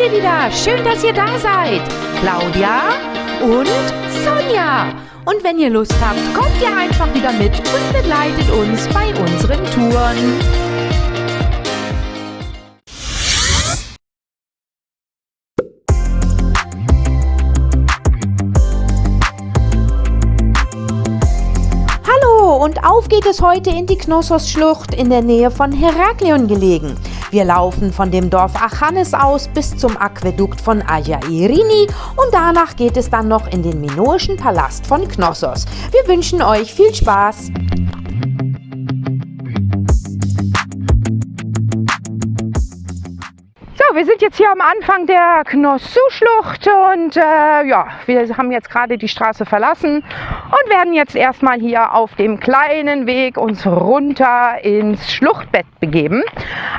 wir wieder. Schön, dass ihr da seid. Claudia und Sonja. Und wenn ihr Lust habt, kommt ihr einfach wieder mit und begleitet uns bei unseren Touren. Hallo und auf geht es heute in die Knossos-Schlucht in der Nähe von Heraklion gelegen. Wir laufen von dem Dorf Achanes aus bis zum Aquädukt von Agia Irini und danach geht es dann noch in den minoischen Palast von Knossos. Wir wünschen euch viel Spaß! So, wir sind jetzt hier am Anfang der Knossos-Schlucht und wir haben jetzt gerade die Straße verlassen und werden jetzt erstmal hier auf dem kleinen Weg uns runter ins Schluchtbett begeben.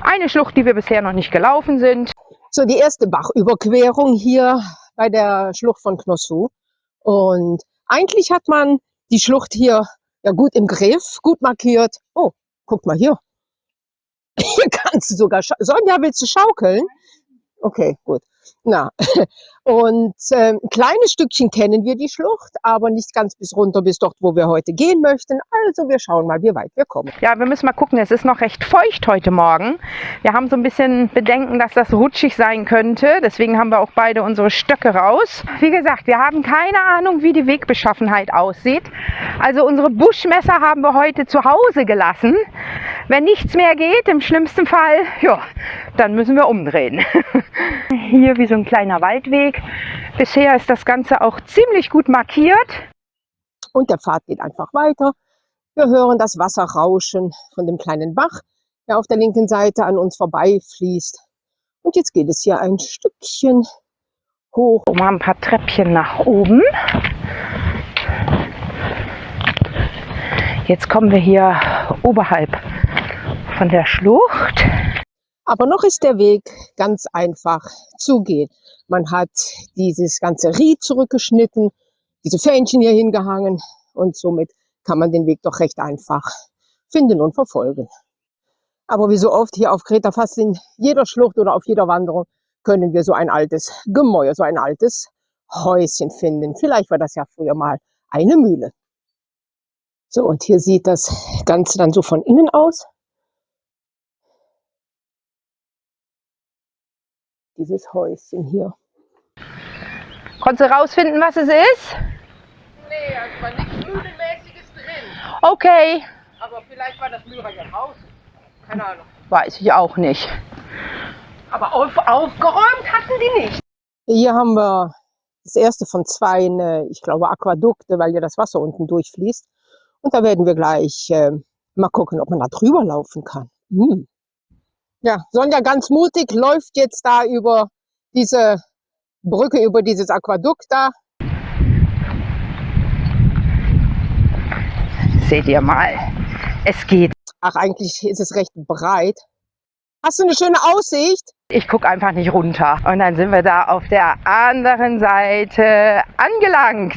Eine Schlucht, die wir bisher noch nicht gelaufen sind. So, die erste Bachüberquerung hier bei der Schlucht von Knossos. Und eigentlich hat man die Schlucht hier ja gut im Griff, gut markiert. Oh, guck mal hier. Hier kannst du sogar Sonja, willst du schaukeln? Okay, gut. Na, und ein kleines Stückchen kennen wir die Schlucht, aber nicht ganz bis runter, bis dort, wo wir heute gehen möchten. Also wir schauen mal, wie weit wir kommen. Ja, wir müssen mal gucken, es ist noch recht feucht heute Morgen. Wir haben so ein bisschen Bedenken, dass das rutschig sein könnte. Deswegen haben wir auch beide unsere Stöcke raus. Wie gesagt, wir haben keine Ahnung, wie die Wegbeschaffenheit aussieht. Also unsere Buschmesser haben wir heute zu Hause gelassen. Wenn nichts mehr geht, im schlimmsten Fall, ja, dann müssen wir umdrehen. Hier wie so ein kleiner Waldweg. Bisher ist das Ganze auch ziemlich gut markiert. Und der Pfad geht einfach weiter. Wir hören das Wasser rauschen von dem kleinen Bach, der auf der linken Seite an uns vorbei fließt. Und jetzt geht es hier ein Stückchen hoch. Wir haben ein paar Treppchen nach oben. Jetzt kommen wir hier oberhalb von der Schlucht. Aber noch ist der Weg ganz einfach zu gehen. Man hat dieses ganze Ried zurückgeschnitten, diese Fähnchen hier hingehangen und somit kann man den Weg doch recht einfach finden und verfolgen. Aber wie so oft hier auf Kreta, fast in jeder Schlucht oder auf jeder Wanderung, können wir so ein altes Gemäuer, so ein altes Häuschen finden. Vielleicht war das ja früher mal eine Mühle. So, und hier sieht das Ganze dann so von innen aus. Dieses Häuschen hier. Konntest du rausfinden, was es ist? Nee, also war nichts Mühlenmäßiges drin. Okay. Aber vielleicht war das Mührer ja draußen. Keine Ahnung. Weiß ich auch nicht. Aber aufgeräumt hatten die nicht. Hier haben wir das erste von zwei, ich glaube, Aquädukte, weil ja das Wasser unten durchfließt. Und da werden wir gleich mal gucken, ob man da drüber laufen kann. Ja, Sonja ganz mutig läuft jetzt da über diese Brücke, über dieses Aquädukt da. Seht ihr mal, es geht. Ach, eigentlich ist es recht breit. Hast du eine schöne Aussicht? Ich gucke einfach nicht runter. Und dann sind wir da auf der anderen Seite angelangt.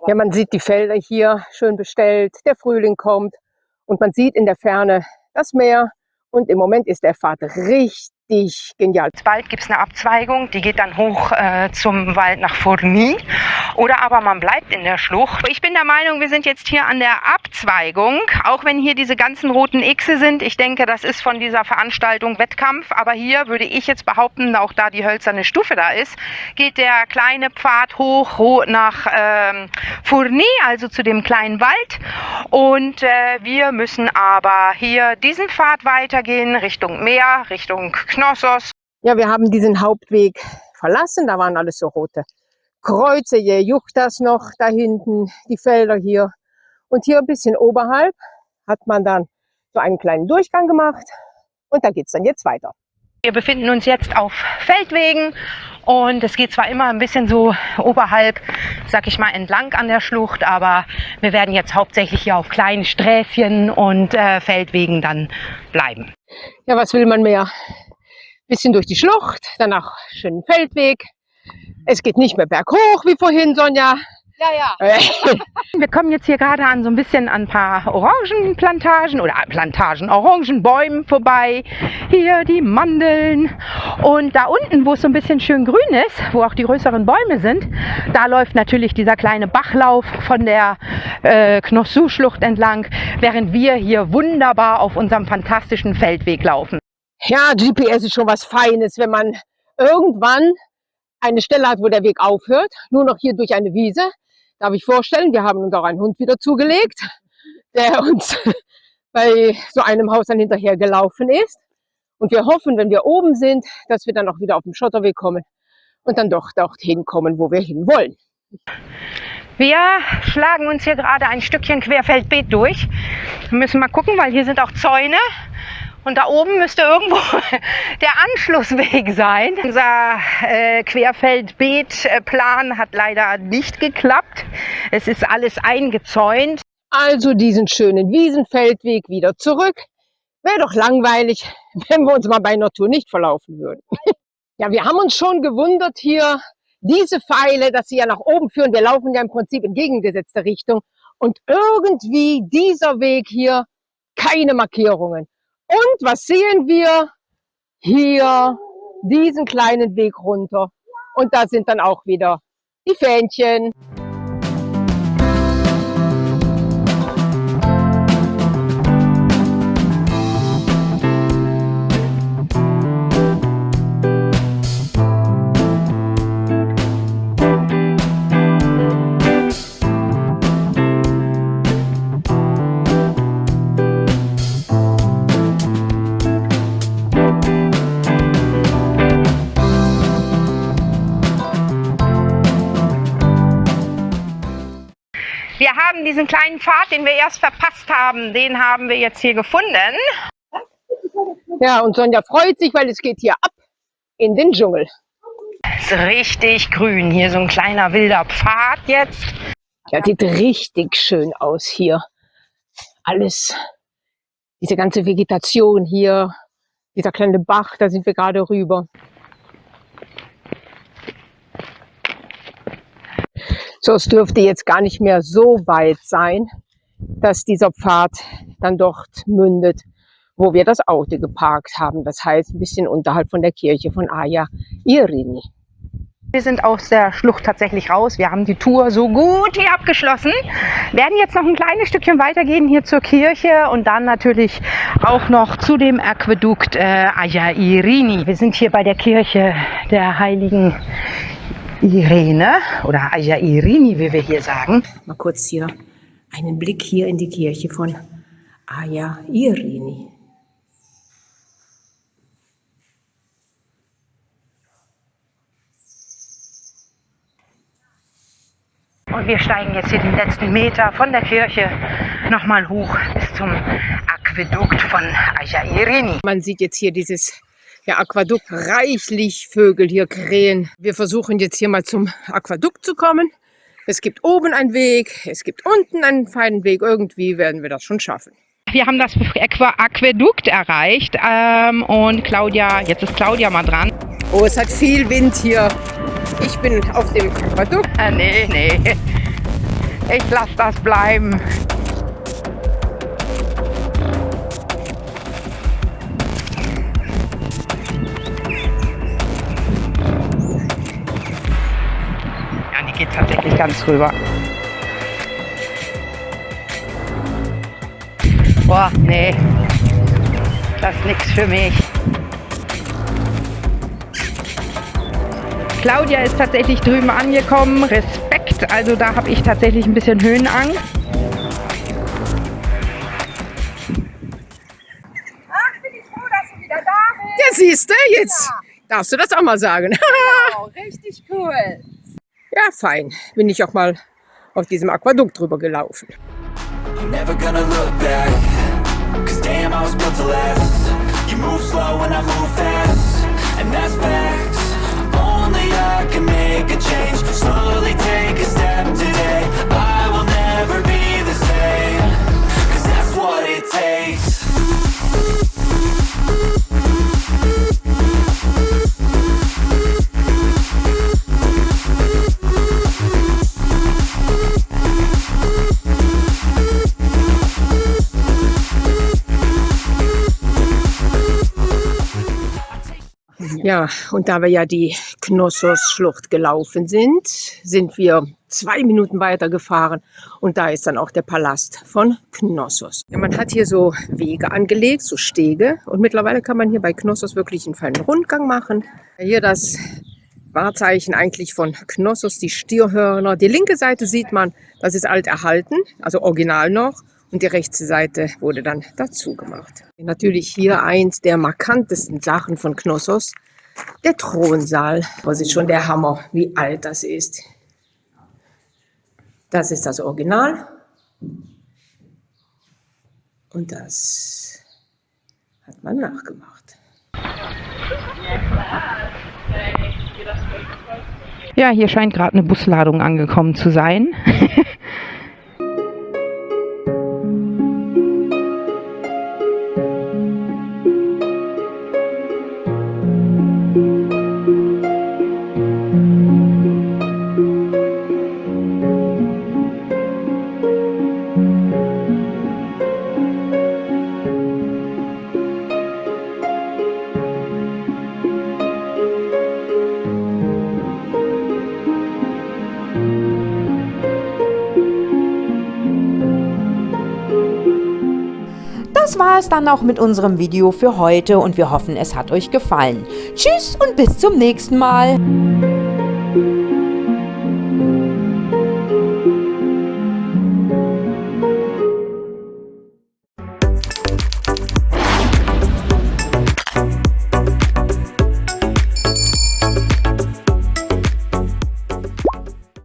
Ja, man sieht die Felder hier schön bestellt, der Frühling kommt und man sieht in der Ferne das Meer und im Moment ist der Pfad richtig genial. Bald gibt es eine Abzweigung, die geht dann hoch zum Wald nach Fourny oder aber man bleibt in der Schlucht. Ich bin der Meinung, wir sind jetzt hier an der Abzweigung, auch wenn hier diese ganzen roten Xe sind. Ich denke, das ist von dieser Veranstaltung Wettkampf, aber hier würde ich jetzt behaupten, auch da die hölzerne Stufe da ist, geht der kleine Pfad hoch nach Fourny, also zu dem kleinen Wald und wir müssen aber hier diesen Pfad weitergehen Richtung Meer, Richtung Knossos. Ja, wir haben diesen Hauptweg verlassen, da waren alles so rote Kreuze, je juckt das noch da hinten, die Felder hier. Und hier ein bisschen oberhalb hat man dann so einen kleinen Durchgang gemacht und da geht es dann jetzt weiter. Wir befinden uns jetzt auf Feldwegen Und es geht zwar immer ein bisschen so oberhalb, sag ich mal, entlang an der Schlucht, aber wir werden jetzt hauptsächlich hier auf kleinen Sträßchen und Feldwegen dann bleiben. Ja, was will man mehr? Bisschen durch die Schlucht, danach schönen Feldweg. Es geht nicht mehr berghoch wie vorhin, Sonja. Ja, ja. Wir kommen jetzt hier gerade an so ein bisschen an ein paar Orangenplantagen oder Plantagen, Orangenbäumen vorbei. Hier die Mandeln. Und da unten, wo es so ein bisschen schön grün ist, wo auch die größeren Bäume sind, da läuft natürlich dieser kleine Bachlauf von der Knossu-Schlucht entlang, während wir hier wunderbar auf unserem fantastischen Feldweg laufen. Ja, GPS ist schon was Feines, wenn man irgendwann eine Stelle hat, wo der Weg aufhört, nur noch hier durch eine Wiese. Darf ich vorstellen, wir haben uns auch einen Hund wieder zugelegt, der uns bei so einem Haus dann hinterher gelaufen ist. Und wir hoffen, wenn wir oben sind, dass wir dann auch wieder auf dem Schotterweg kommen und dann doch dorthin kommen, wo wir hinwollen. Wir schlagen uns hier gerade ein Stückchen Querfeldbeet durch. Wir müssen mal gucken, weil hier sind auch Zäune. Und da oben müsste irgendwo der Anschlussweg sein. Unser Querfeldbeetplan hat leider nicht geklappt. Es ist alles eingezäunt. Also diesen schönen Wiesenfeldweg wieder zurück. Wäre doch langweilig, wenn wir uns mal bei Natur nicht verlaufen würden. Ja, wir haben uns schon gewundert hier, diese Pfeile, dass sie ja nach oben führen. Wir laufen ja im Prinzip in entgegengesetzter Richtung. Und irgendwie dieser Weg hier, keine Markierungen. Und was sehen wir? Hier diesen kleinen Weg runter. Und da sind dann auch wieder die Fähnchen. Wir haben diesen kleinen Pfad, den wir erst verpasst haben, den haben wir jetzt hier gefunden. Ja, und Sonja freut sich, weil es geht hier ab in den Dschungel. Es ist richtig grün, hier so ein kleiner wilder Pfad jetzt. Ja, sieht richtig schön aus hier. Alles, diese ganze Vegetation hier, dieser kleine Bach, da sind wir gerade rüber. So, es dürfte jetzt gar nicht mehr so weit sein, dass dieser Pfad dann dort mündet, wo wir das Auto geparkt haben. Das heißt, ein bisschen unterhalb von der Kirche von Aia Irini. Wir sind aus der Schlucht tatsächlich raus. Wir haben die Tour so gut wie abgeschlossen. Werden jetzt noch ein kleines Stückchen weitergehen hier zur Kirche und dann natürlich auch noch zu dem Aquädukt Aia Irini. Wir sind hier bei der Kirche der heiligen Irene oder Aia Irini, wie wir hier sagen. Mal kurz hier einen Blick hier in die Kirche von Aia Irini. Und wir steigen jetzt hier den letzten Meter von der Kirche nochmal hoch bis zum Aquädukt von Aia Irini. Man sieht jetzt hier dieses Aquädukt, reichlich Vögel hier krähen. Wir versuchen jetzt hier mal zum Aquädukt zu kommen. Es gibt oben einen Weg, es gibt unten einen feinen Weg. Irgendwie werden wir das schon schaffen. Wir haben das Aquädukt erreicht und Claudia, jetzt ist Claudia mal dran. Oh, es hat viel Wind hier. Ich bin auf dem Aquädukt. Nee, ich lasse das bleiben. Geht tatsächlich ganz rüber. Boah, nee, das ist nichts für mich. Claudia ist tatsächlich drüben angekommen. Respekt, also da habe ich tatsächlich ein bisschen Höhenangst. Ach, bin ich froh, dass du wieder da bist. Ja, siehst du, jetzt darfst du das auch mal sagen. Genau, richtig cool. Ja, fein. Bin ich auch mal auf diesem Aquädukt drüber gelaufen. I'm never gonna look back, 'cause damn, I was built to last. You move slow and I move fast, and that's facts. Only can make a change. Slowly take a step today. I will never be the same, 'cause that's what it takes. Ja, und da wir ja die Knossos-Schlucht gelaufen sind, sind wir 2 Minuten weiter gefahren und da ist dann auch der Palast von Knossos. Ja, man hat hier so Wege angelegt, so Stege und mittlerweile kann man hier bei Knossos wirklich einen feinen Rundgang machen. Hier das Wahrzeichen eigentlich von Knossos, die Stierhörner. Die linke Seite sieht man, das ist alt erhalten, also original noch. Und die rechte Seite wurde dann dazu gemacht. Natürlich hier eins der markantesten Sachen von Knossos, der Thronsaal. Das ist schon der Hammer, wie alt das ist. Das ist das Original. Und das hat man nachgemacht. Ja, hier scheint gerade eine Busladung angekommen zu sein. Das war es dann auch mit unserem Video für heute und wir hoffen, es hat euch gefallen. Tschüss und bis zum nächsten Mal.